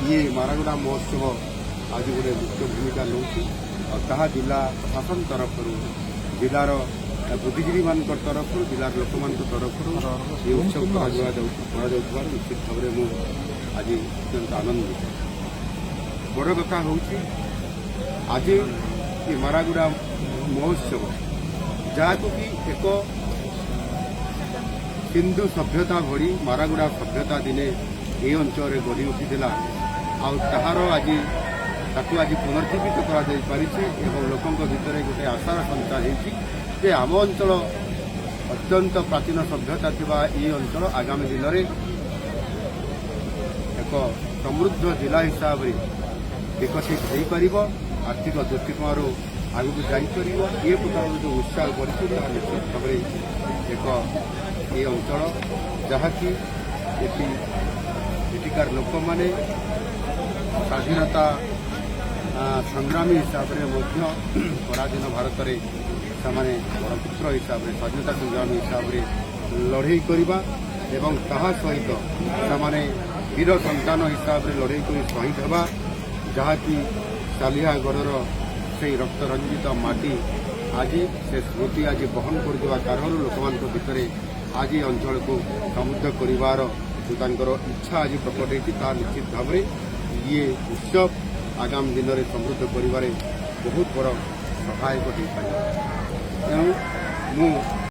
ये मारागुड़ा महोत्सव आज गोटे मुख्य भूमिका नौकरी और जिला प्रशासन तरफ जिलार बुद्धिजीवी मान तरफ जिलार लोक मान तरफ ये उत्सव निश्चित भाव में आज अत्यंत आनंदित। बड़ कथा हूँ आज ये मारागुड़ा महोत्सव जहाँ कि एक हिंदू सभ्यता भड़ी मारागुड़ा सभ्यता दिने ये अंचल गढ़ी उठी आर आज आज पुनर्जीवित कर लोकों भितर गोटे आशार संचार हो आम अंचल अत्यंत प्राचीन सभ्यता थिबा ये अंचल आगामी दिन में एक समृद्ध जिला हिसाब से विकसित हो पार आर्थिक दृष्टिकोण आगू जापर ये प्रकार जो उत्साह बढ़ी निश्चित भाव एक ये अंचल जहाँकि एटिकार लोक मैंने स्वाधीनता संग्रामी हिसाब से पराधीन भारत में से बड़पुत्र हिसाब से स्वाधीनता संग्रामी हिसाब से लड़े करवा एवं ताहा सहित से वीर संतान हिसाब से लड़े कर शहीद हवा जहाँकि सालियागढ़ से रक्त रंजित माटी आज से स्मृति आज बहन कर कारण लोक भितर आज अंचल को समृद्ध कर इच्छा आज प्रकट होती निश्चित भाव में ये उत्सव आगामी दिन में समृद्ध कर बहुत बड़ सहायक हो पाए। तेणु